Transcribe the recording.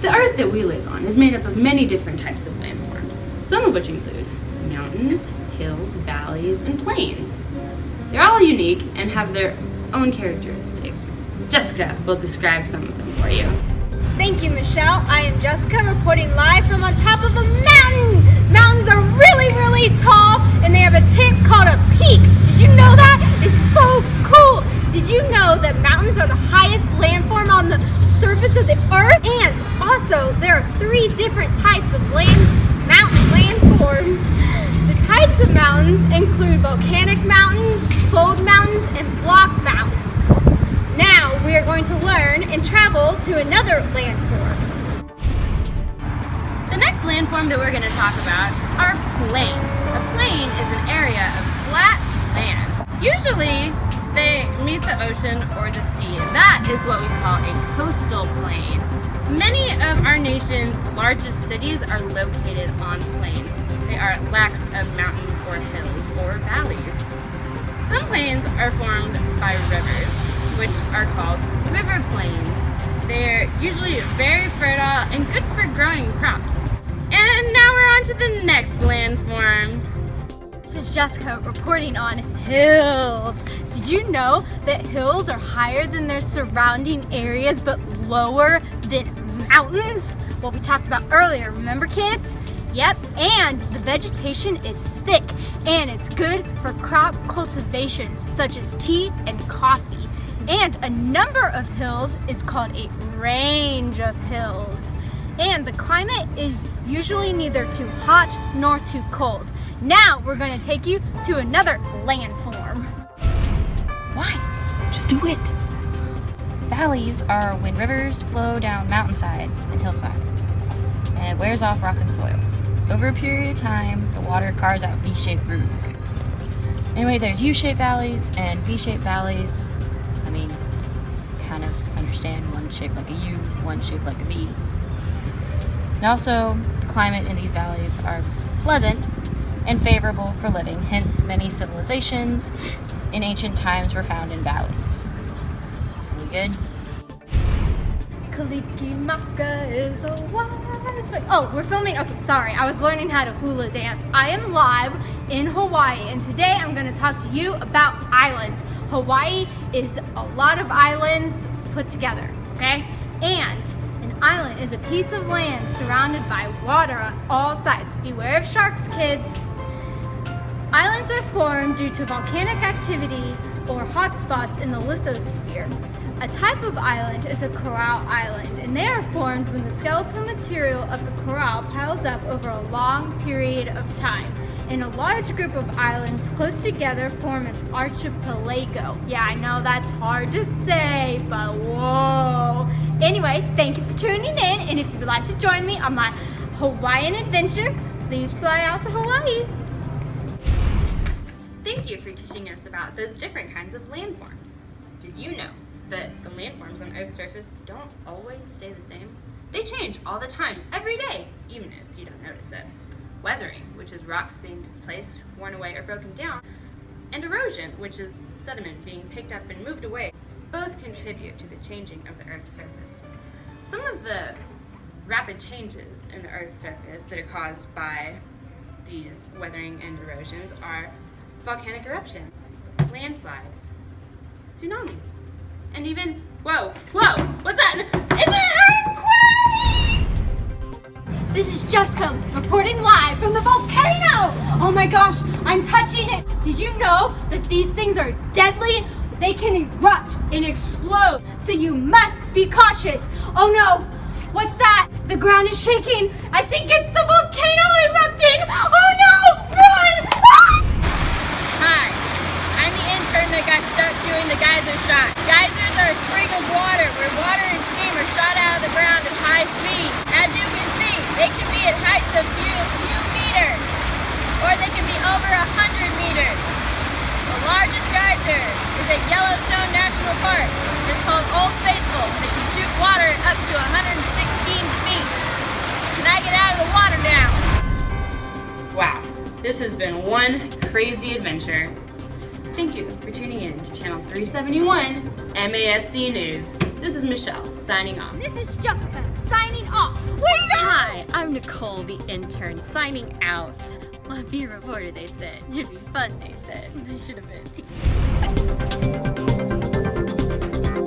The Earth that we live on is made up of many different types of landforms, some of which include mountains, hills, valleys, and plains. They're all unique and have their own characteristics. Jessica will describe some of them for you. Thank you, Michelle. I am Jessica reporting live from on top of a mountain. Mountains are really, really tall and they have a tip called a peak. Did you know that? It's so cool. Did you know that mountains are the highest landform on the surface of the earth? And also, there are 3 different types of mountain landforms. The types of mountains include volcanic mountains, fold mountains, and block mountains. Now we are going to learn and travel to another landform. The next landform that we're going to talk about are plains. A plain is an area of flat land. Usually they meet the ocean or the sea, and that is what we call a coastal plain. Many of our nation's largest cities are located on plains. They are lacks of mountains or hills or valleys. Some plains are formed by rivers, which are called river plains. They're usually very fertile and good for growing crops. And now we're on to the next landform. This is Jessica reporting on hills. Did you know that hills are higher than their surrounding areas but lower than mountains? What we talked about earlier, remember kids? Yep, and the vegetation is thick and it's good for crop cultivation such as tea and coffee. And a number of hills is called a range of hills. And the climate is usually neither too hot nor too cold. Now we're going to take you to another landform. Why? Just do it. Valleys are when rivers flow down mountainsides and hillsides and it wears off rock and soil. Over a period of time, the water carves out V-shaped grooves. Anyway, there's U-shaped valleys and V-shaped valleys. I mean, kind of understand, one shaped like a U, one shaped like a V. And also, the climate in these valleys are pleasant and favorable for living, hence many civilizations in ancient times were found in valleys. Are we good? Kalikimaka is a wise way. Oh, we're filming. Okay, sorry. I was learning how to hula dance. I am live in Hawaii, and today I'm going to talk to you about islands. Hawaii is a lot of islands put together, okay? And an island is a piece of land surrounded by water on all sides. Beware of sharks, kids. Islands are formed due to volcanic activity or hotspots in the lithosphere. A type of island is a coral island, and they are formed when the skeletal material of the coral piles up over a long period of time. And a large group of islands close together form an archipelago. Yeah, I know that's hard to say, but whoa. Anyway, thank you for tuning in, and if you would like to join me on my Hawaiian adventure, please fly out to Hawaii. Thank you for teaching us about those different kinds of landforms. Did you know that the landforms on Earth's surface don't always stay the same? They change all the time, every day, even if you don't notice it. Weathering, which is rocks being displaced, worn away, or broken down, and erosion, which is sediment being picked up and moved away, both contribute to the changing of the Earth's surface. Some of the rapid changes in the Earth's surface that are caused by these weathering and erosions are volcanic eruption, landslides, tsunamis, and even, whoa, what's that? It's an earthquake! This is Jessica reporting live from the volcano! Oh my gosh, I'm touching it! Did you know that these things are deadly? They can erupt and explode, so you must be cautious. Oh no, what's that? The ground is shaking. I think it's the volcano erupting! Oh no, run! Ah! Hi, I'm the intern that got stuck doing the geyser shot. Geysers are a spring of water where water and steam are shot out of the ground at high speed. As you can see, they can be at heights of few meters, or they can be over 100 meters. The largest geyser is at Yellowstone National Park. It's called Old Faithful. They can shoot water at up to 116 feet. Can I get out of the water now? Wow, this has been one crazy adventure. Thank you for tuning in to Channel 371 MASC News. This is Michelle, signing off. This is Jessica, signing off. Hi, I'm Nicole, the intern, signing out. Well, be a reporter, they said. It'd be fun, they said. I should have been a teacher.